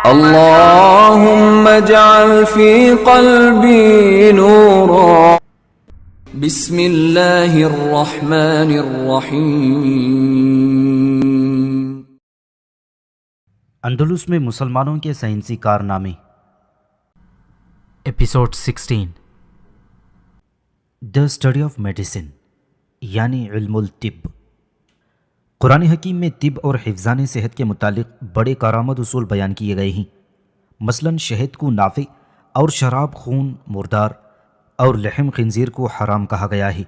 اللهم اجعل في قلبي نورا. بسم اللہ الرحمن الرحیم. اندلس میں مسلمانوں کے سائنسی کارنامے. Episode 16. The study of medicine یعنی علم الطب. قرآن حکیم میں طب اور حفظان صحت کے متعلق بڑے کارآمد اصول بیان کیے گئے ہیں. مثلا شہد کو نافع اور شراب خون مردار اور لحم خنزیر کو حرام کہا گیا ہے.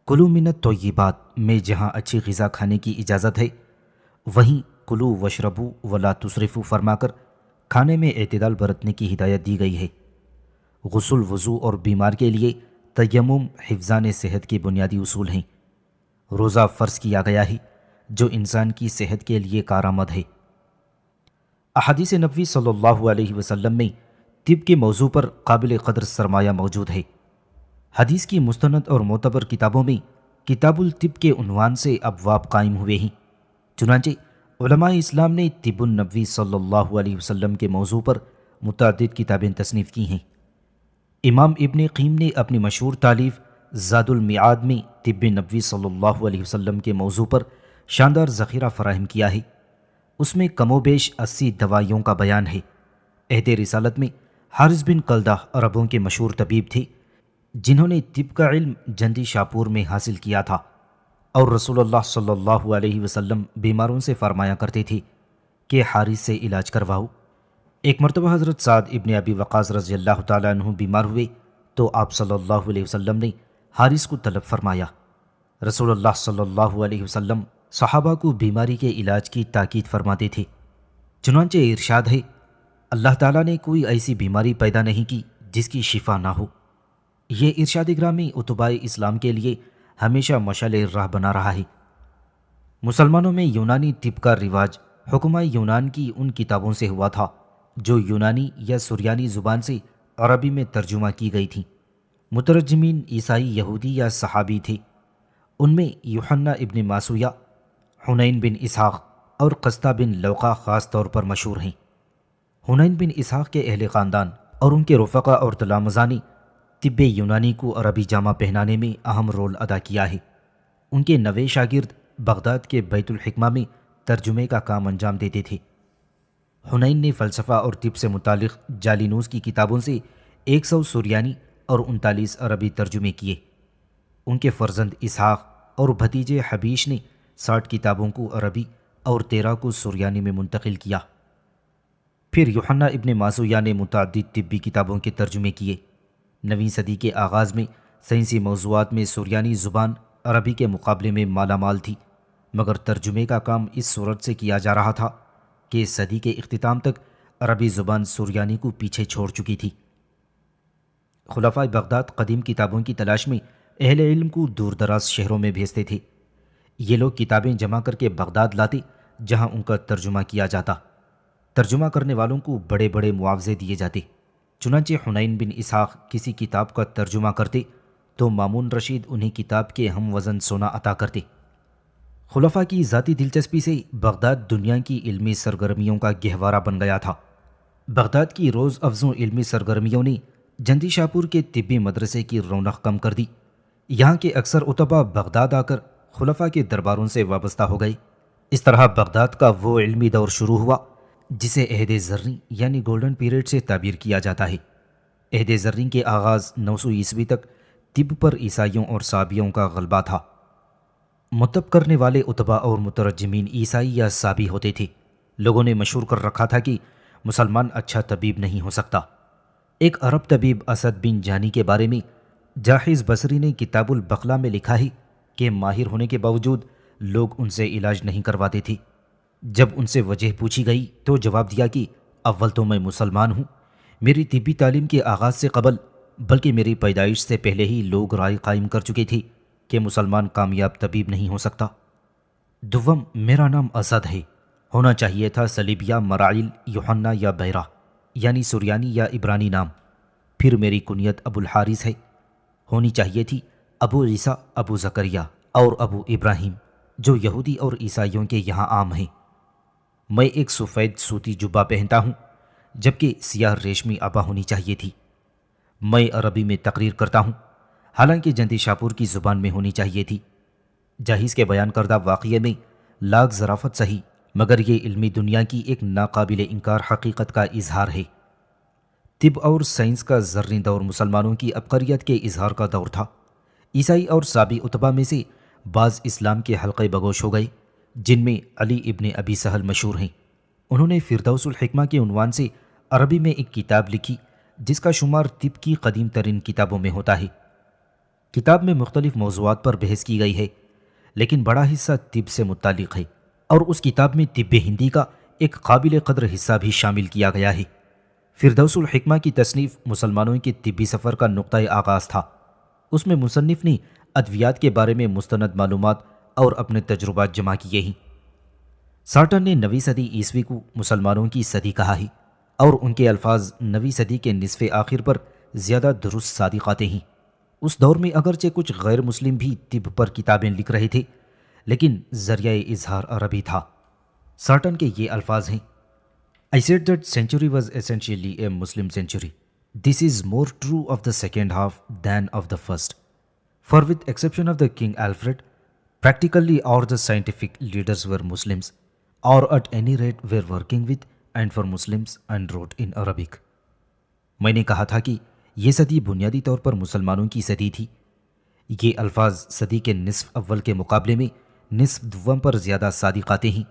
کلوا من الطیبات میں جہاں اچھی غذا کھانے کی اجازت ہے، وہیں کلو وشربو ولا تسرفو فرما کر کھانے میں اعتدال برتنے کی ہدایت دی گئی ہے. غسل، وضو اور بیمار کے لیے تیمم حفظان صحت کے بنیادی اصول ہیں. روزہ فرض کیا گیا ہے جو انسان کی صحت کے لیے کارآمد ہے. احادیث نبوی صلی اللہ علیہ وسلم میں طب کے موضوع پر قابل قدر سرمایہ موجود ہے. حدیث کی مستند اور معتبر کتابوں میں کتاب الطب کے عنوان سے ابواب قائم ہوئے ہیں. چنانچہ علماء اسلام نے طب النبوی صلی اللہ علیہ وسلم کے موضوع پر متعدد کتابیں تصنیف کی ہیں. امام ابن قیم نے اپنی مشہور تالیف زاد المعاد میں طب نبوی صلی اللہ علیہ وسلم کے موضوع پر شاندار ذخیرہ فراہم کیا ہے. اس میں کم و بیش 80 دوائیوں کا بیان ہے. عہد رسالت میں حارث بن کلدہ عربوں کے مشہور طبیب تھے جنہوں نے طب کا علم جندی شاپور میں حاصل کیا تھا، اور رسول اللہ صلی اللہ علیہ وسلم بیماروں سے فرمایا کرتے تھے کہ حارث سے علاج کرواؤ. ایک مرتبہ حضرت سعد ابن ابی وقاص رضی اللہ تعالیٰ عنہ بیمار ہوئے تو آپ صلی اللہ علیہ وسلم نے حارث کو طلب فرمایا. رسول اللہ صلی اللہ علیہ وسلم صحابہ کو بیماری کے علاج کی تاکید فرماتے تھے. چنانچہ ارشاد ہے، اللہ تعالیٰ نے کوئی ایسی بیماری پیدا نہیں کی جس کی شفا نہ ہو. یہ ارشاد گرامی اتباع اسلام کے لیے ہمیشہ مشعل راہ بنا رہا ہے. مسلمانوں میں یونانی طب کا رواج حکماء یونان کی ان کتابوں سے ہوا تھا جو یونانی یا سریانی زبان سے عربی میں ترجمہ کی گئی تھیں. مترجمین عیسائی، یہودی یا صحابی تھے. ان میں یوحنا ابن ماسویہ، حنین بن اسحاق اور قسطہ بن لوقا خاص طور پر مشہور ہیں. حنین بن اسحاق کے اہل خاندان اور ان کے رفقا اور تلامذہ نے طب یونانی کو عربی جامہ پہنانے میں اہم رول ادا کیا ہے. ان کے نوے شاگرد بغداد کے بیت الحکمہ میں ترجمے کا کام انجام دیتے تھے. حنین نے فلسفہ اور طب سے متعلق جالینوس کی کتابوں سے 100 سریانی اور 39 عربی ترجمے کیے. ان کے فرزند اسحاق اور بھتیجے حبیش نے 60 کتابوں کو عربی اور 13 کو سریانی میں منتقل کیا. پھر یوحنا ابن ماسویہ نے متعدد طبی کتابوں کے ترجمے کیے. 9ویں صدی کے آغاز میں سائنسی موضوعات میں سریانی زبان عربی کے مقابلے میں مالا مال تھی، مگر ترجمے کا کام اس صورت سے کیا جا رہا تھا کہ صدی کے اختتام تک عربی زبان سریانی کو پیچھے چھوڑ چکی تھی. خلفائے بغداد قدیم کتابوں کی تلاش میں اہل علم کو دور دراز شہروں میں بھیجتے تھے. یہ لوگ کتابیں جمع کر کے بغداد لاتے جہاں ان کا ترجمہ کیا جاتا. ترجمہ کرنے والوں کو بڑے بڑے معاوضے دیے جاتے. چنانچہ حنین بن اسحاق کسی کتاب کا ترجمہ کرتے تو مامون رشید انہیں کتاب کے ہم وزن سونا عطا کرتے. خلفاء کی ذاتی دلچسپی سے بغداد دنیا کی علمی سرگرمیوں کا گہوارہ بن گیا تھا. بغداد کی روز افزوں علمی سرگرمیوں نے جندی شاپور کے طبی مدرسے کی رونق کم کر دی. یہاں کے اکثر اتباء بغداد آ کر خلفاء کے درباروں سے وابستہ ہو گئے. اس طرح بغداد کا وہ علمی دور شروع ہوا جسے عہد زریں یعنی گولڈن پیریڈ سے تعبیر کیا جاتا ہے. عہد زریں کے آغاز 900 عیسوی تک طب پر عیسائیوں اور صابیوں کا غلبہ تھا. مطب کرنے والے اتباء اور مترجمین عیسائی یا صابی ہوتے تھے. لوگوں نے مشہور کر رکھا تھا کہ مسلمان اچھا طبیب نہیں ہو سکتا. ایک عرب طبیب اسد بن جانی کے بارے میں جاحظ بصری نے کتاب البقلا میں لکھا ہے کہ ماہر ہونے کے باوجود لوگ ان سے علاج نہیں کرواتے تھے. جب ان سے وجہ پوچھی گئی تو جواب دیا کہ اول تو میں مسلمان ہوں، میری طبی تعلیم کے آغاز سے قبل بلکہ میری پیدائش سے پہلے ہی لوگ رائے قائم کر چکے تھے کہ مسلمان کامیاب طبیب نہیں ہو سکتا. دوم، میرا نام اسد ہے، ہونا چاہیے تھا صلیبیہ، مرائل، یوحنا یا بیرہ یعنی سریانی یا عبرانی نام. پھر میری کنیت ابو الحارث ہے، ہونی چاہیے تھی ابو عیسیٰ، ابو زکریا اور ابو ابراہیم جو یہودی اور عیسائیوں کے یہاں عام ہیں. میں ایک سفید سوتی جبہ پہنتا ہوں جبکہ سیاہ ریشمی عبا ہونی چاہیے تھی۔ میں عربی میں تقریر کرتا ہوں حالانکہ جندی شاپور کی زبان میں ہونی چاہیے تھی۔ جہیز کے بیان کردہ واقعے میں لاکھ ظرافت سہی، مگر یہ علمی دنیا کی ایک ناقابل انکار حقیقت کا اظہار ہے۔ طب اور سائنس کا زرین دور مسلمانوں کی عبقریت کے اظہار کا دور تھا۔ عیسائی اور سابی اتبا میں سے بعض اسلام کے حلقے بگوش ہو گئے، جن میں علی ابن ابی سہل مشہور ہیں۔ انہوں نے فردوس الحکمہ کے عنوان سے عربی میں ایک کتاب لکھی جس کا شمار طب کی قدیم ترین کتابوں میں ہوتا ہے۔ کتاب میں مختلف موضوعات پر بحث کی گئی ہے، لیکن بڑا حصہ طب سے متعلق ہے، اور اس کتاب میں طب ہندی کا ایک قابل قدر حصہ بھی شامل کیا گیا ہے۔ فردوس الحکمہ کی تصنیف مسلمانوں کے طبی سفر کا نقطۂ آغاز تھا۔ اس میں مصنف نے ادویات کے بارے میں مستند معلومات اور اپنے تجربات جمع کیے ہیں۔ سارٹن نے 9ویں صدی عیسوی کو مسلمانوں کی صدی کہا ہے، اور ان کے الفاظ 9ویں صدی کے نصف آخر پر زیادہ درست صادق آتے ہیں۔ اس دور میں اگرچہ کچھ غیر مسلم بھی طب پر کتابیں لکھ رہے تھے، لیکن ذریعہ اظہار عربی تھا۔ سارٹن کے یہ الفاظ ہیں: I said that century was essentially a Muslim century. This is more true of the second half than of the first. For with exception of the King Alfred, practically all the scientific leaders were Muslims, or at any rate were working with and for Muslims and wrote in Arabic. میں نے کہا تھا کہ یہ صدی بنیادی طور پر مسلمانوں کی صدی تھی۔ یہ الفاظ صدی کے نصف اول کے مقابلے میں نصف دوم پر زیادہ صادق آتے ہیں،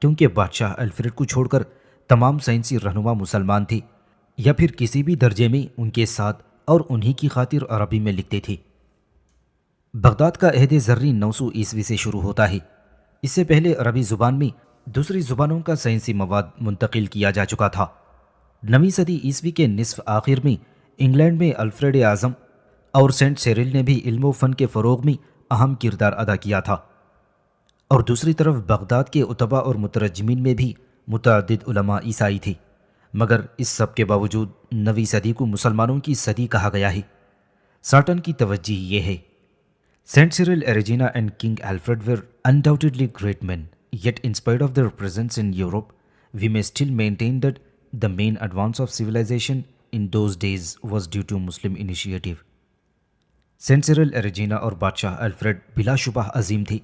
کیونکہ بادشاہ الفریڈ کو چھوڑ کر تمام سائنسی رہنما مسلمان تھے، یا پھر کسی بھی درجے میں ان کے ساتھ اور انہی کی خاطر عربی میں لکھتے تھے۔ بغداد کا عہد زرعی 900 عیسوی سے شروع ہوتا ہے۔ اس سے پہلے عربی زبان میں دوسری زبانوں کا سائنسی مواد منتقل کیا جا چکا تھا۔ 9ویں صدی عیسوی کے نصف آخر میں انگلینڈ میں الفریڈ اعظم اور سینٹ سیرل نے بھی علم و فن کے فروغ میں اہم کردار ادا کیا تھا، اور دوسری طرف بغداد کے اتبا اور مترجمین میں بھی متعدد علماء عیسائی تھے، مگر اس سب کے باوجود 9ویں صدی کو مسلمانوں کی صدی کہا گیا ہے۔ سارٹن کی توجہ یہ ہے: Saint Cyril, Erigena and King Alfred were undoubtedly great men, yet in spite of their presence in Europe, we may still maintain that the main advance of civilization in those days was due to Muslim initiative. Saint Cyril Eriugena اور بادشاہ Alfred بلا شبہ عظیم تھے،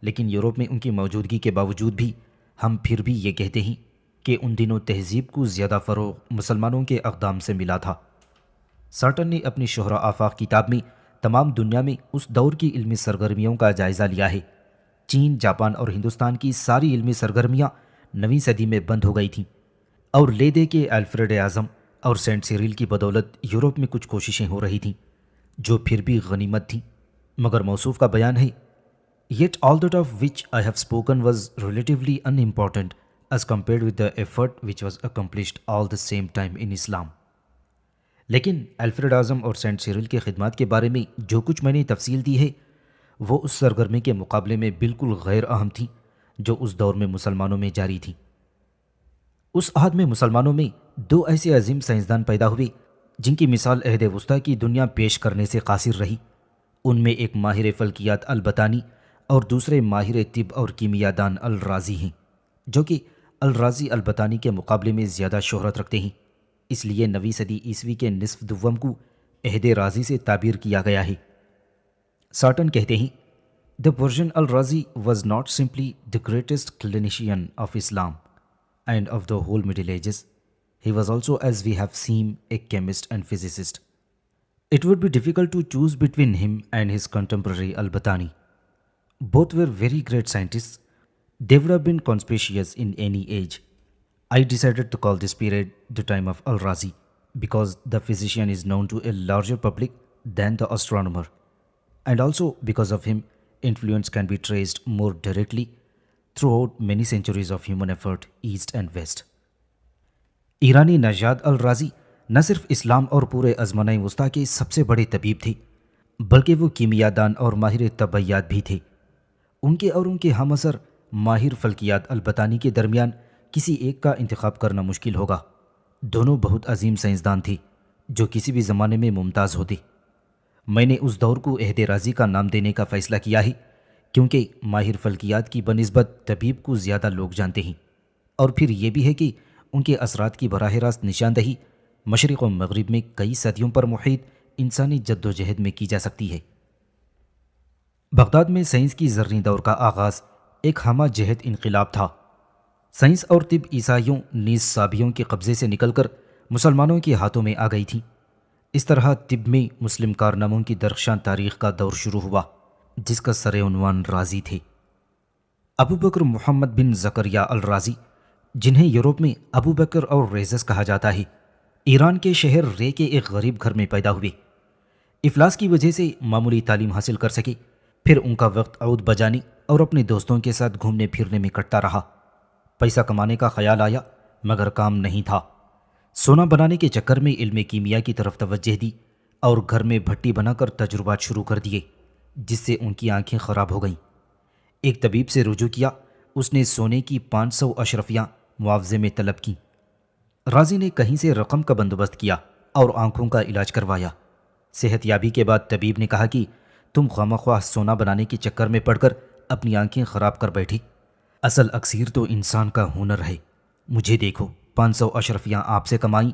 لیکن Europe میں ان کی موجودگی کے باوجود بھی ہم پھر بھی یہ کہتے ہیں کہ ان دنوں تہذیب کو زیادہ فروغ مسلمانوں کے اقدام سے ملا تھا۔ سارٹن نے اپنی شہرہ آفاق کتاب میں تمام دنیا میں اس دور کی علمی سرگرمیوں کا جائزہ لیا ہے۔ چین، جاپان اور ہندوستان کی ساری علمی سرگرمیاں 9ویں صدی میں بند ہو گئی تھیں، اور لے دے کے الفریڈ اعظم اور سینٹ سیریل کی بدولت یورپ میں کچھ کوششیں ہو رہی تھیں جو پھر بھی غنیمت تھیں، مگر موصوف کا بیان ہے: Yet all that of which I have spoken was relatively unimportant as compared with the effort which was accomplished all the same time in Islam. لیکن الفریڈ اعظم اور سینٹ سیرل کے خدمات کے بارے میں جو کچھ میں نے تفصیل دی ہے وہ اس سرگرمی کے مقابلے میں بالکل غیر اہم تھی جو اس دور میں مسلمانوں میں جاری تھی۔ اس عہد میں مسلمانوں میں 2 ایسے عظیم سائنسدان پیدا ہوئے جن کی مثال عہد وسطیٰ کی دنیا پیش کرنے سے قاصر رہی۔ ان میں ایک ماہر فلکیات البتانی اور دوسرے ماہر طب اور کیمیا دان الرازی ہیں، جو کہ الرازی البتانی کے مقابلے میں زیادہ شہرت رکھتے ہیں۔ اس لیے 9ویں صدی عیسوی کے نصف دوم کو عہد رازی سے تعبیر کیا گیا ہے۔ سارٹن کہتے ہیں: The Persian al-Razi was not simply the greatest clinician of Islam and of the whole Middle Ages. He was also, as we have seen, a chemist and physicist. It would be difficult to choose between him and his contemporary al-Batani. Both were very great scientists. They would have been conspicuous in any age. I decided to call this period the time of al-Razi because the physician is known to a larger public than the astronomer, and also because of him, influence can be traced more directly throughout many centuries of human effort, East and West. ایرانی نژاد الرازی نہ صرف اسلام اور پورے ازمنہ وسطیٰ کے سب سے بڑے طبیب تھے، بلکہ وہ کیمیا دان اور ماہر طبیعیات بھی تھے۔ ان کے اور ان کے ہم اثر ماہر فلکیات البتانی کے درمیان کسی ایک کا انتخاب کرنا مشکل ہوگا۔ دونوں بہت عظیم سائنسدان تھے جو کسی بھی زمانے میں ممتاز ہوتے۔ میں نے اس دور کو عہد رازی کا نام دینے کا فیصلہ کیا ہے کیونکہ ماہر فلکیات کی بنسبت طبیب کو زیادہ لوگ جانتے ہیں۔ اور پھر یہ بھی ہے کہ ان کے اثرات کی براہ راست نشاندہی مشرق و مغرب میں کئی صدیوں پر محیط انسانی جد و جہد میں کی جا سکتی ہے۔ بغداد میں سائنس کی زرعی دور کا آغاز ایک ہمہ جہت انقلاب تھا۔ سائنس اور طب عیسائیوں نیز صابیوں کے قبضے سے نکل کر مسلمانوں کے ہاتھوں میں آ گئی تھیں۔ اس طرح طب میں مسلم کارناموں کی درخشاں تاریخ کا دور شروع ہوا، جس کا سر عنوان رازی تھے۔ ابو بکر محمد بن زکریا الرازی، جنہیں یورپ میں ابو بکر اور ریزس کہا جاتا ہے، ایران کے شہر رے کے ایک غریب گھر میں پیدا ہوئے۔ افلاس کی وجہ سے معمولی تعلیم حاصل کر سکے، پھر ان کا وقت عود بجانے اور اپنے دوستوں کے ساتھ گھومنے پھرنے میں کٹتا رہا۔ پیسہ کمانے کا خیال آیا مگر کام نہیں تھا۔ سونا بنانے کے چکر میں علم کیمیا کی طرف توجہ دی اور گھر میں بھٹی بنا کر تجربات شروع کر دیے، جس سے ان کی آنکھیں خراب ہو گئیں۔ ایک طبیب سے رجوع کیا، اس نے سونے کی 500 اشرفیاں معاوضے میں طلب کیں۔ رازی نے کہیں سے رقم کا بندوبست کیا اور آنکھوں کا علاج کروایا۔ صحت یابی کے بعد طبیب نے کہا کہ تم خواہ سونا بنانے کے چکر میں پڑ کر اپنی آنکھیں خراب کر بیٹھے۔ اصل اکسیر تو انسان کا ہنر ہے۔ مجھے دیکھو، 500 اشرفیاں آپ سے کمائیں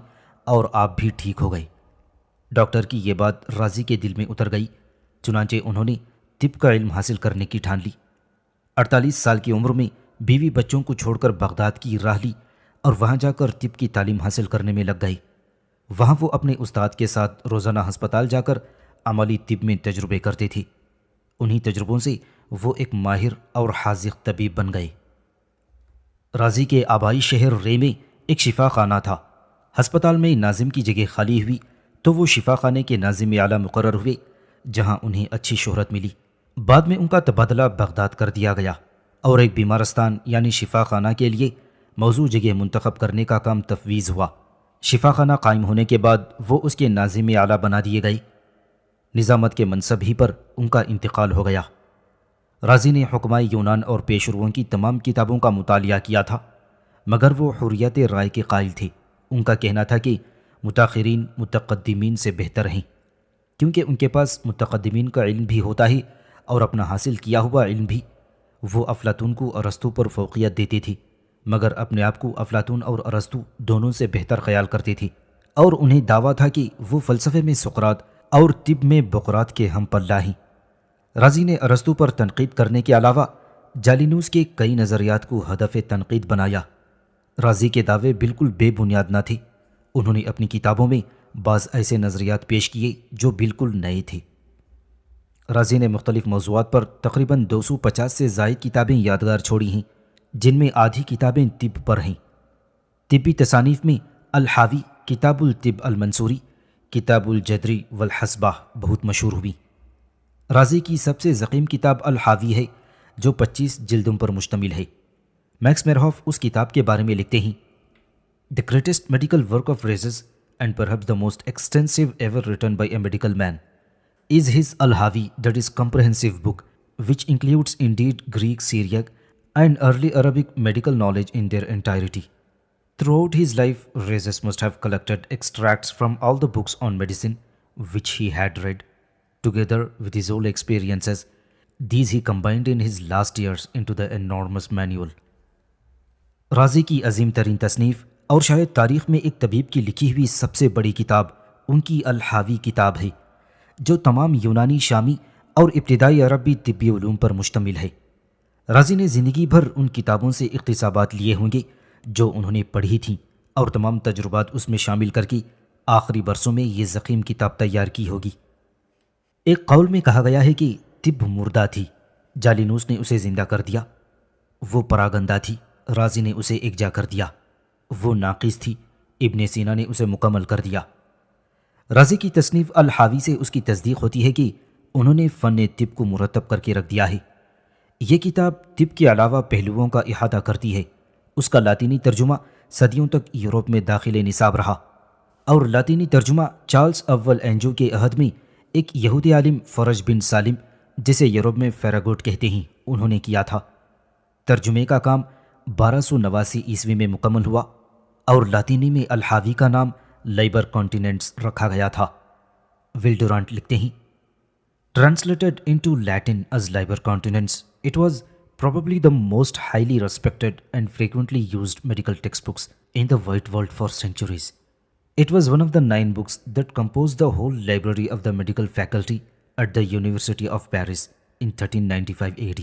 اور آپ بھی ٹھیک ہو گئے۔ ڈاکٹر کی یہ بات رازی کے دل میں اتر گئی، چنانچہ انہوں نے طب کا علم حاصل کرنے کی ٹھان لی۔ 48 سال کی عمر میں بیوی بچوں کو چھوڑ کر بغداد کی راہ لی اور وہاں جا کر طب کی تعلیم حاصل کرنے میں لگ گئے۔ وہاں وہ اپنے استاد کے ساتھ روزانہ ہسپتال جا کر عملی طب میں تجربے کرتے تھے۔ انہی تجربوں سے وہ ایک ماہر اور حاذق طبیب بن گئے۔ رازی کے آبائی شہر رے میں ایک شفا خانہ تھا۔ ہسپتال میں ناظم کی جگہ خالی ہوئی تو وہ شفا خانے کے ناظم اعلیٰ مقرر ہوئے، جہاں انہیں اچھی شہرت ملی۔ بعد میں ان کا تبادلہ بغداد کر دیا گیا اور ایک بیمارستان یعنی شفا خانہ کے لیے موزوں جگہ منتخب کرنے کا کام تفویض ہوا۔ شفا خانہ قائم ہونے کے بعد وہ اس کے ناظم اعلیٰ بنا دیے گئے۔ نظامت کے منصب ہی پر ان کا انتقال ہو گیا۔ رازی نے حکمائے یونان اور پیشرووں کی تمام کتابوں کا مطالعہ کیا تھا، مگر وہ حریت رائے کے قائل تھے۔ ان کا کہنا تھا کہ متاخرین متقدمین سے بہتر ہیں، کیونکہ ان کے پاس متقدمین کا علم بھی ہوتا ہے اور اپنا حاصل کیا ہوا علم بھی۔ وہ افلاطون کو ارسطو پر فوقیت دیتے تھے، مگر اپنے آپ کو افلاطون اور ارسطو دونوں سے بہتر خیال کرتے تھے، اور انہیں دعویٰ تھا کہ وہ فلسفے میں سقراط اور طب میں بقراط کے ہم پلہ ہیں۔ رازی نے ارسطو پر تنقید کرنے کے علاوہ جالینوس کے کئی نظریات کو ہدف تنقید بنایا۔ رازی کے دعوے بالکل بے بنیاد نہ تھے۔ انہوں نے اپنی کتابوں میں بعض ایسے نظریات پیش کیے جو بالکل نئے تھے۔ رازی نے مختلف موضوعات پر تقریباً 250 سے زائد کتابیں یادگار چھوڑی ہیں، جن میں آدھی کتابیں طب پر ہیں۔ طبی تصانیف میں الحاوی، کتاب الطب المنصوری، کتاب الجدری والحسبہ بہت مشہور ہوئی۔ رازی کی سب سے ضخیم کتاب الحاوی ہے، جو 25 جلدوں پر مشتمل ہے۔ میکس میرہوف اس کتاب کے بارے میں لکھتے ہیں: The greatest medical work of Rhazes, and perhaps the most extensive ever written by a medical man, is his Al-Hawi, that is comprehensive book, which includes indeed Greek, Syriac, and early Arabic medical knowledge in their entirety. Throughout his life, Rhazes must have collected extracts from all the books on medicine which he had read, together with his own experiences. These he combined in his last years into the enormous manual. رازی کی عظیم ترین تصنیف اور شاید تاریخ میں ایک طبیب کی لکھی ہوئی سب سے بڑی کتاب ان کی الحاوی کتاب ہے، جو تمام یونانی، شامی اور ابتدائی عربی طبی علوم پر مشتمل ہے۔ رازی نے زندگی بھر ان کتابوں سے اقتباسات لیے ہوں گے جو انہوں نے پڑھی تھیں، اور تمام تجربات اس میں شامل کر کے آخری برسوں میں یہ ضخیم کتاب تیار کی ہوگی۔ ایک قول میں کہا گیا ہے کہ طب مردہ تھی، جالینوس نے اسے زندہ کر دیا۔ وہ پراگندہ تھی، رازی نے اسے اکجا کر دیا۔ وہ ناقص تھی، ابن سینا نے اسے مکمل کر دیا۔ رازی کی تصنیف الحاوی سے اس کی تصدیق ہوتی ہے کہ انہوں نے فن طب کو مرتب کر کے رکھ دیا ہے۔ یہ کتاب طب کے علاوہ پہلوؤں کا احاطہ کرتی ہے۔ اس کا لاطینی ترجمہ صدیوں تک یورپ میں داخل نصاب رہا، اور لاطینی ترجمہ چارلس اول اینجو کے عہد میں ایک یہودی عالم فرج بن سالم، جسے یورپ میں فیراگوٹ کہتے ہیں، انہوں نے کیا تھا۔ ترجمے کا کام 1289 عیسوی میں مکمل ہوا، اور لاطینی میں الحاوی کا نام لائبر کانٹیننٹس رکھا گیا تھا۔ ول ڈورانٹ لکھتے ہیں: Translated into Latin as Liber Continens, it was probably the most highly respected and frequently used medical textbooks in the white world for centuries. It was one of the 9 books that composed the whole library of the medical faculty at the University of Paris in 1395 AD.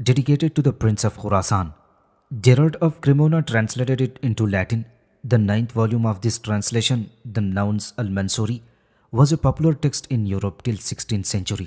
dedicated to the Prince of Khurasan. Gerard of Cremona translated it into Latin. The 9th volume of this translation, the Nouns al-Mansuri, was a popular text in Europe till 16th century.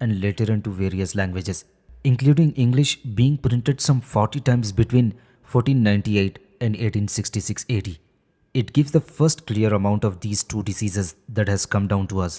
and later into various languages, including English, being printed some 40 times between 1498 and 1866 AD. It gives the first clear amount of these two diseases that has come down to us.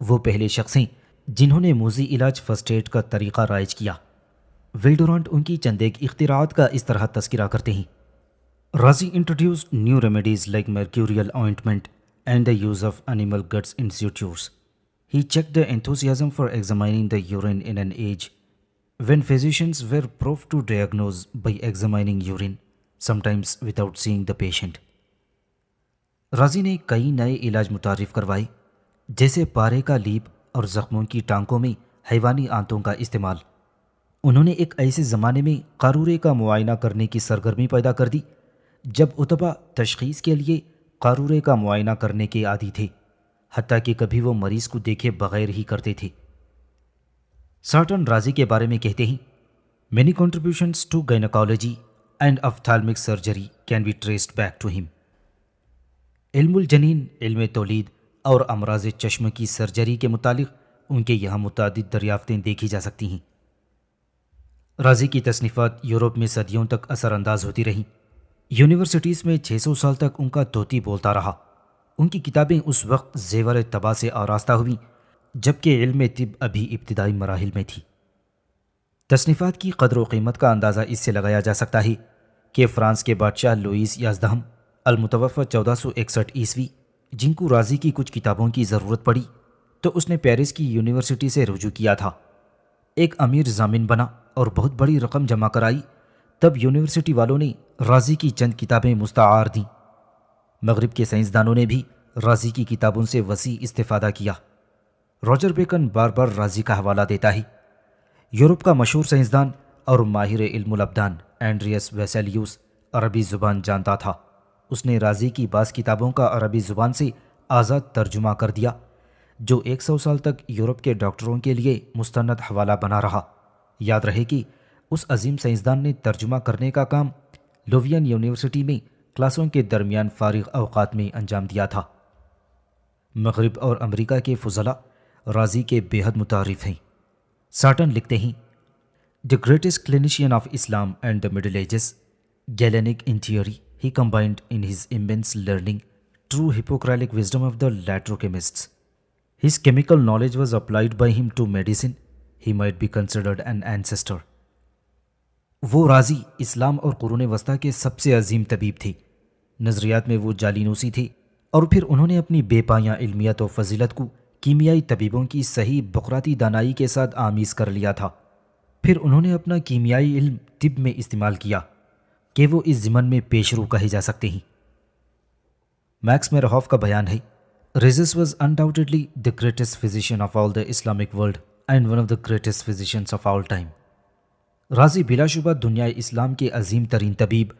وہ پہلے شخص ہیں جنہوں نے موذی علاج first aid کا طریقہ رائج کیا۔ ول ڈورانٹ ان کی چند ایک اختراعات کا اس طرح تذکرہ کرتے ہیں: Razi introduced new remedies like mercurial ointment and the use of animal guts in sutures. He checked the enthusiasm for examining the urine in an age when physicians were proved to diagnose by examining urine, sometimes without seeing the patient. رازی نے کئی نئے علاج متعارف کروائے، جیسے پارے کا لیپ اور زخموں کی ٹانکوں میں حیوانی آنتوں کا استعمال۔ انہوں نے ایک ایسے زمانے میں قارورے کا معائنہ کرنے کی سرگرمی پیدا کر دی جب اطباء تشخیص کے لیے قارورے کا معائنہ کرنے کے عادی تھے، حتیٰ کہ کبھی وہ مریض کو دیکھے بغیر ہی کرتے تھے۔ سارٹن رازی کے بارے میں کہتے ہیں: many contributions to gynaecology and ophthalmic surgery can be traced back to him. علم الجنین، علم تولید اور امراض چشم کی سرجری کے متعلق ان کے یہاں متعدد دریافتیں دیکھی جا سکتی ہیں۔ رازی کی تصنیفات یورپ میں صدیوں تک اثر انداز ہوتی رہیں۔ یونیورسٹیز میں 600 سال تک ان کا طوطی بولتا رہا۔ ان کی کتابیں اس وقت زیور طبع سے آراستہ ہوئیں جبکہ علم طب ابھی ابتدائی مراحل میں تھی۔ تصنیفات کی قدر و قیمت کا اندازہ اس سے لگایا جا سکتا ہے کہ فرانس کے بادشاہ لوئیس 11 المتوفی 1461 عیسوی، جن کو رازی کی کچھ کتابوں کی ضرورت پڑی تو اس نے پیرس کی یونیورسٹی سے رجوع کیا تھا۔ ایک امیر ضامن بنا اور بہت بڑی رقم جمع کرائی، تب یونیورسٹی والوں نے رازی کی چند کتابیں مستعار دیں۔ مغرب کے سائنسدانوں نے بھی رازی کی کتابوں سے وسیع استفادہ کیا۔ روجر بیکن بار بار رازی کا حوالہ دیتا ہے۔ یورپ کا مشہور سائنسدان اور ماہر علم الابدان اینڈریس ویسیلیوس عربی زبان جانتا تھا۔ اس نے رازی کی بعض کتابوں کا عربی زبان سے آزاد ترجمہ کر دیا، جو 100 سال تک یورپ کے ڈاکٹروں کے لیے مستند حوالہ بنا رہا۔ یاد رہے کہ اس عظیم سائنسدان نے ترجمہ کرنے کا کام لووین یونیورسٹی میں کلاسوں کے درمیان فارغ اوقات میں انجام دیا تھا۔ مغرب اور امریکہ کے فضلاء رازی کے بے حد متعارف ہیں۔ سارٹن لکھتے ہیں: The greatest clinician of Islam and the Middle Ages, Galenic in theory, he combined in his immense learning true Hippocratic wisdom of the laterochemists. His chemical knowledge was applied by him to medicine. He might be considered an ancestor. وہ رازی اسلام اور قرون وسطیٰ کے سب سے عظیم طبیب تھے۔ نظریات میں وہ جالینوسی تھے، اور پھر انہوں نے اپنی بے پایاں علمیت و فضیلت کو کیمیائی طبیبوں کی صحیح بقراتی دانائی کے ساتھ آمیز کر لیا تھا۔ پھر انہوں نے اپنا کیمیائی علم طب میں استعمال کیا کہ وہ اس ضمن میں پیشرو کہے جا سکتے ہیں۔ میکس میرہوف کا بیان ہے: Rhazes was undoubtedly the greatest physician of all the Islamic world and one of the greatest physicians of all time. رازی بلا شبہ دنیا اسلام کے عظیم ترین طبیب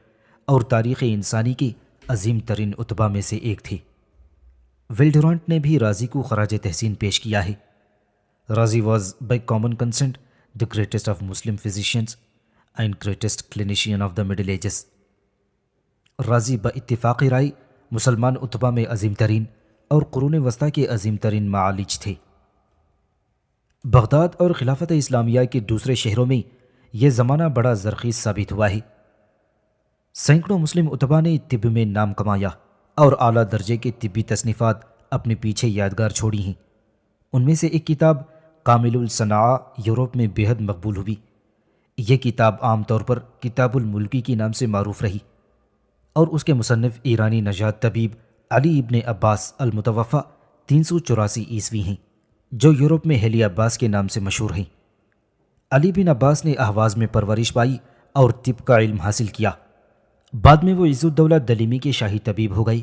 اور تاریخ انسانی کے عظیم ترین اطباء میں سے ایک تھے۔ ول ڈورانٹ نے بھی رازی کو خراج تحسین پیش کیا ہے۔ Razi was by common consent the greatest of Muslim physicians and greatest clinician of the Middle Ages. رازی با اتفاق رائے مسلمان اطباء میں عظیم ترین اور قرون وسطیٰ کے عظیم ترین معالج تھے۔ بغداد اور خلافت اسلامیہ کے دوسرے شہروں میں یہ زمانہ بڑا زرخیز ثابت ہوا ہے۔ سینکڑوں مسلم اطباء نے طب میں نام کمایا اور اعلیٰ درجے کے طبی تصنیفات اپنے پیچھے یادگار چھوڑی ہیں۔ ان میں سے ایک کتاب کامل الصناعہ یورپ میں بے حد مقبول ہوئی۔ یہ کتاب عام طور پر کتاب الملکی کے نام سے معروف رہی، اور اس کے مصنف ایرانی نژاد طبیب علی ابن عباس المتوفی 384 عیسوی ہیں، جو یورپ میں ہیلی عباس کے نام سے مشہور ہیں۔ علی بن عباس نے اہواز میں پرورش پائی اور طب کا علم حاصل کیا۔ بعد میں وہ عز الدولہ دلیمی کے شاہی طبیب ہو گئے،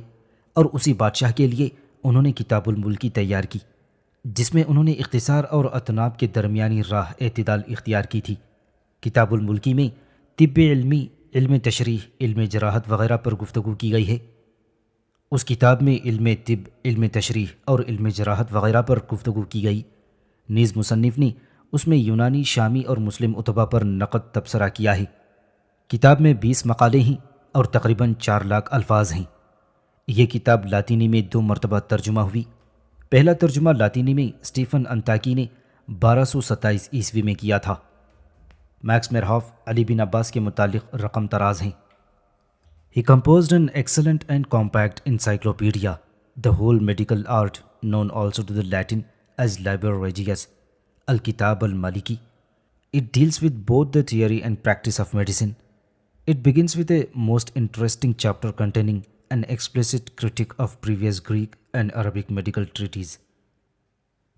اور اسی بادشاہ کے لیے انہوں نے کتاب الملکی تیار کی، جس میں انہوں نے اختصار اور اطناب کے درمیانی راہ اعتدال اختیار کی تھی۔ کتاب الملکی میں طب علمی، علم تشریح، علم جراحت وغیرہ پر گفتگو کی گئی ہے۔ اس کتاب میں علم طب، علم تشریح اور علم جراحت وغیرہ پر گفتگو کی گئی۔ نیز مصنف نے اس میں یونانی، شامی اور مسلم اطباء پر نقد تبصرہ کیا ہے۔ کتاب میں 20 مقالے ہیں اور تقریباً 4 لاکھ الفاظ ہیں۔ یہ کتاب لاطینی میں 2 مرتبہ ترجمہ ہوئی۔ پہلا ترجمہ لاطینی میں اسٹیفن انتاکی نے 1227 عیسوی میں کیا تھا۔ میکس میرہوف علی بن عباس کے متعلق رقم تراز ہیں: He composed an excellent and compact encyclopedia, the whole medical art, known also to the Latin as Liber Regius, Al-Kitab al-Maliki. It deals with both the theory and practice of medicine. It begins with a most interesting chapter containing an explicit critique of previous Greek and Arabic medical treatises.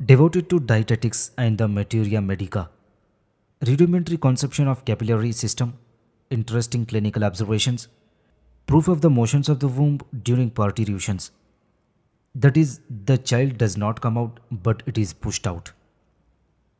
devoted to dietetics and the materia medica, rudimentary conception of capillary system, interesting clinical observations, proof of the motions of the womb during parturitions. That is, the child does not come out but it is pushed out.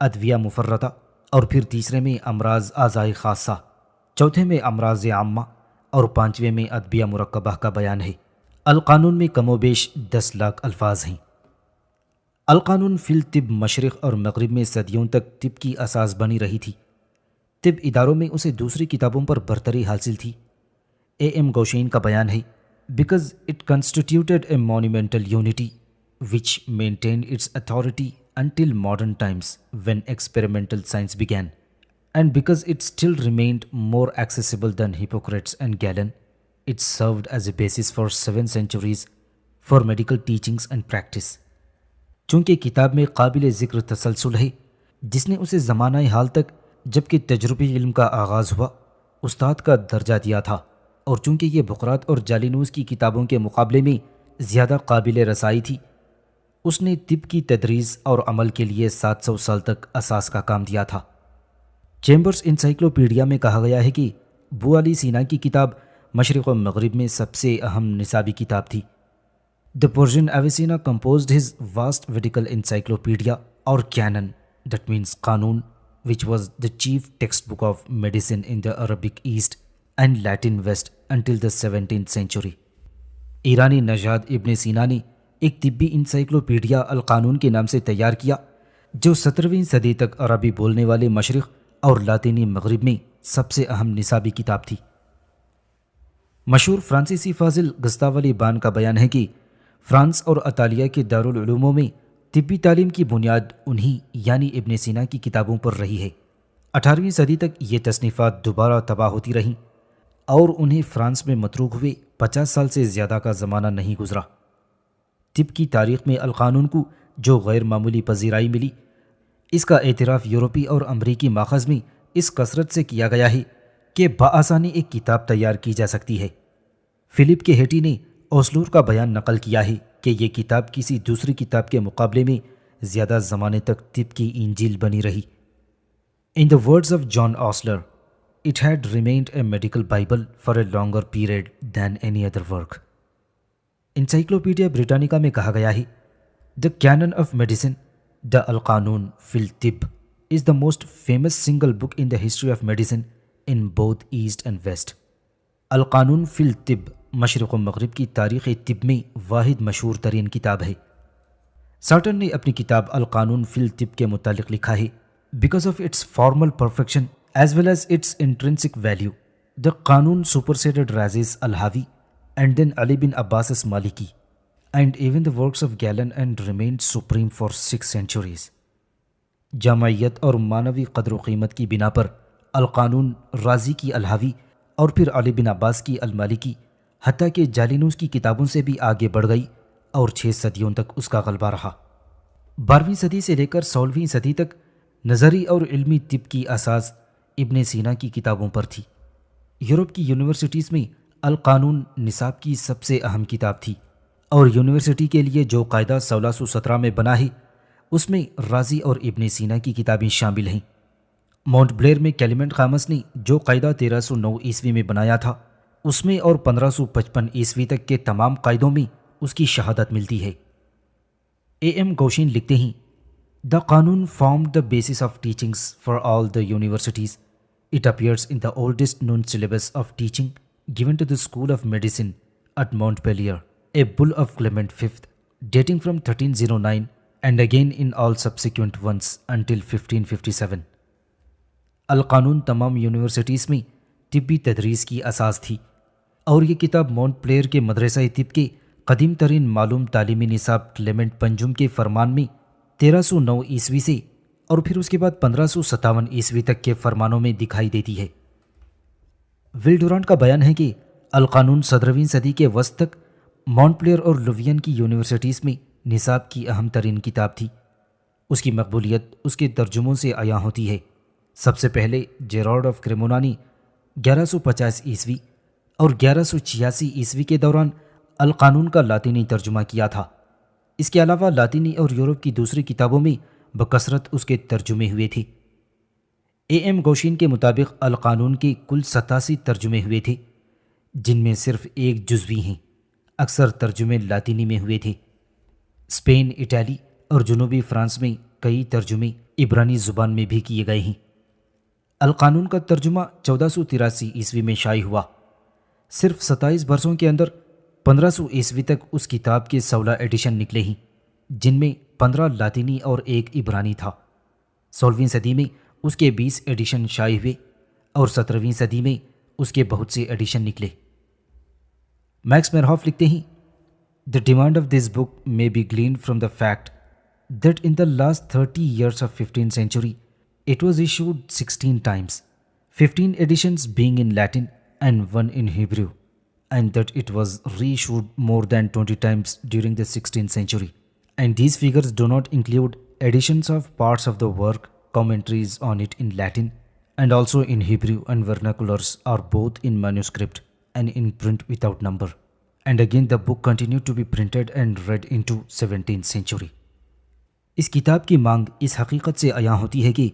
ادویہ مفردہ، اور پھر تیسرے میں امراض اعضاء خاصہ، چوتھے میں امراض عامہ، اور پانچویں میں ادویہ مرکبہ کا بیان ہے۔ القانون میں کم و بیش 10 لاکھ الفاظ ہیں۔ القانون فی الطب مشرق اور مغرب میں صدیوں تک طب کی اساس بنی رہی تھی۔ طب اداروں میں اسے دوسری کتابوں پر برتری حاصل تھی۔ اے ایم گوشین کا بیان ہے، because it constituted a monumental unity which maintained its authority until modern times when experimental science began, and because it still remained more accessible than Hippocrates and Galen, it served as a basis for 7 centuries for medical teachings and practice. چونکہ کتاب میں قابل ذکر تسلسل ہے جس نے اسے زمانہ حال تک جبکہ تجربی علم کا آغاز ہوا استاد کا درجہ دیا تھا، اور چونکہ یہ بقراط اور جالینوس کی کتابوں کے مقابلے میں زیادہ قابل رسائی تھی، اس نے طب کی تدریس اور عمل کے لیے 700 سال تک اساس کا کام دیا تھا۔ چیمبرز انسائکلوپیڈیا میں کہا گیا ہے کہ ابو علی سینا کی کتاب مشرق و مغرب میں سب سے اہم نصابی کتاب تھی۔ The Persian Avicenna composed his vast medical encyclopedia or canon, that means قانون, which was the chief textbook of medicine in the Arabic East and Latin West until the 17th century. ایرانی نژاد ابن سینا نے ایک طبی انسائکلوپیڈیا القانون کے نام سے تیار کیا جو 17ویں صدی تک عربی بولنے والے مشرق اور لاطینی مغرب میں سب سے اہم نصابی کتاب تھی۔ مشہور فرانسیسی فاضل گستاو لی بان کا بیان ہے کہ فرانس اور اطالیہ کے دارالعلوموں میں طبی تعلیم کی بنیاد انہی یعنی ابن سینا کی کتابوں پر رہی ہے۔ 18ویں صدی تک یہ تصنیفات دوبارہ تباہ ہوتی رہیں اور انہیں فرانس میں متروک ہوئے 50 سال سے زیادہ کا زمانہ نہیں گزرا۔ طب کی تاریخ میں القانون کو جو غیر معمولی پذیرائی ملی، اس کا اعتراف یورپی اور امریکی ماخذ میں اس کثرت سے کیا گیا ہے کہ بآسانی ایک کتاب تیار کی جا سکتی ہے۔ فلپ کے ہیٹی نے اوسلور کا بیان نقل کیا ہے کہ یہ کتاب کسی دوسری کتاب کے مقابلے میں زیادہ زمانے تک طب کی انجیل بنی رہی۔ In the words of John Osler, it had remained a medical Bible for a longer period than any other work. Encyclopedia Britannica میں کہا گیا ہے، The Canon of Medicine, the Al-Qanun fil Tib, is the most famous single book in the history of medicine in both East and West. القانون فی الطب مشرق و مغرب کی تاریخ طب میں واحد مشہور ترین کتاب ہے۔ سارٹن نے اپنی کتاب القانون فی الطب کے متعلق لکھا ہے، because of its formal perfection as well as its intrinsic value the قانون superseded رازز الحاوی and then Ali bin Abbas Maliki and even the works of Galen and remained supreme for 6 centuries۔ جامعیت اور معنوی قدر و قیمت کی بنا پر القانون رازی کی الحاوی اور پھر علی بن عباس کی المالکی حتیٰ کہ جالینوس کی کتابوں سے بھی آگے بڑھ گئی اور 6 صدیوں تک اس کا غلبہ رہا۔ 12ویں صدی سے لے کر 16ویں صدی تک نظری اور علمی طب کی اساس ابن سینا کی کتابوں پر تھی۔ یورپ کی یونیورسٹیز میں القانون نصاب کی سب سے اہم کتاب تھی، اور یونیورسٹی کے لیے جو قاعدہ 1617 میں بنا ہے اس میں رازی اور ابن سینا کی کتابیں شامل ہیں۔ مونٹ بلیر میں کیلیمنٹ خامس نے جو قاعدہ 1309 عیسوی میں بنایا تھا اس میں اور 1555 عیسوی تک کے تمام قاعدوں میں اس کی شہادت ملتی ہے۔ اے ایم گوشین لکھتے ہیں، دا قانون formed the basis of teachings for all the universities. It appears in the oldest known syllabus of teaching given to the School of Medicine at Montpellier, a bull of Clement V, dating from 1309 and again in all subsequent ones until 1557. القانون تمام universities میں طبی تدریس کی اساس تھی، اور یہ کتاب مونٹ پلیئر کے مدرسہ طب کے قدیم ترین معلوم تعلیمی نصاب کلیمنٹ پنجم کے فرمان میں 1309 عیسوی سے اور پھر اس کے بعد 1557 عیسوی تک کے فرمانوں میں دکھائی دیتی ہے۔ ول ڈورانٹ کا بیان ہے کہ القانون 17ویں صدی کے وسط تک مونٹ پلیئر اور لووین کی یونیورسٹیز میں نصاب کی اہم ترین کتاب تھی۔ اس کی مقبولیت اس کے ترجموں سے عیاں ہوتی ہے۔ سب سے پہلے جیرارڈ آف کریمونا نے 1150 عیسوی اور 1186 عیسوی کے دوران القانون کا لاطینی ترجمہ کیا تھا۔ اس کے علاوہ لاطینی اور یورپ کی دوسری کتابوں میں بکثرت اس کے ترجمے ہوئے تھے۔ اے ایم گوشین کے مطابق القانون کے کل 87 ترجمے ہوئے تھے، جن میں صرف ایک جزوی ہیں۔ اکثر ترجمے لاطینی میں ہوئے تھے۔ اسپین، اٹالی اور جنوبی فرانس میں کئی ترجمے عبرانی زبان میں بھی کیے گئے ہیں۔ القانون کا ترجمہ 1483 عیسوی میں شائع ہوا۔ صرف 27 برسوں کے اندر 1500 عیسوی تک اس کتاب کے 16 ایڈیشن نکلے ہیں، جن میں 15 لاطینی اور ایک عبرانی تھا۔ 16ویں صدی میں اس کے 20 ایڈیشن شائع ہوئے اور 17ویں صدی میں اس کے بہت سے ایڈیشن نکلے۔ میکس میرہوف لکھتے ہیں، The demand of this book may be gleaned from the fact that in the last 30 years of 15th century, it was issued 16 times, 15 editions being in Latin and 1 in Hebrew, and that it was reissued more than 20 times during the 16th century. And these figures do not include editions of parts of the work, commentaries on it in Latin, and also in Hebrew and vernaculars are both in manuscript and in print without number. And again the book continued to be printed and read into 17th century. اس کتاب کی مانگ اس حقیقت سے عیاں ہوتی ہے کہ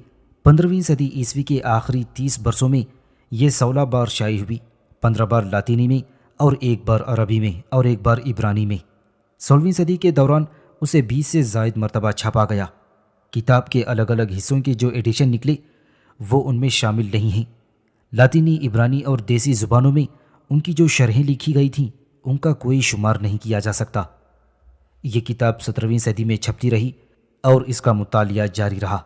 15ویں صدی عیسوی کے آخری 30 برسوں میں یہ 16 بار شائع ہوئی، 15 بار لاطینی میں اور 1 بار عربی میں اور 1 بار عبرانی میں۔ 16ویں صدی کے دوران اسے 20 سے زائد مرتبہ چھاپا گیا۔ کتاب کے الگ الگ حصوں کے جو ایڈیشن نکلے وہ ان میں شامل نہیں ہیں۔ لاطینی، عبرانی اور دیسی زبانوں میں ان کی جو شرحیں لکھی گئی تھیں ان کا کوئی شمار نہیں کیا جا سکتا۔ یہ کتاب 17ویں صدی میں چھپتی رہی اور اس کا مطالعہ جاری رہا۔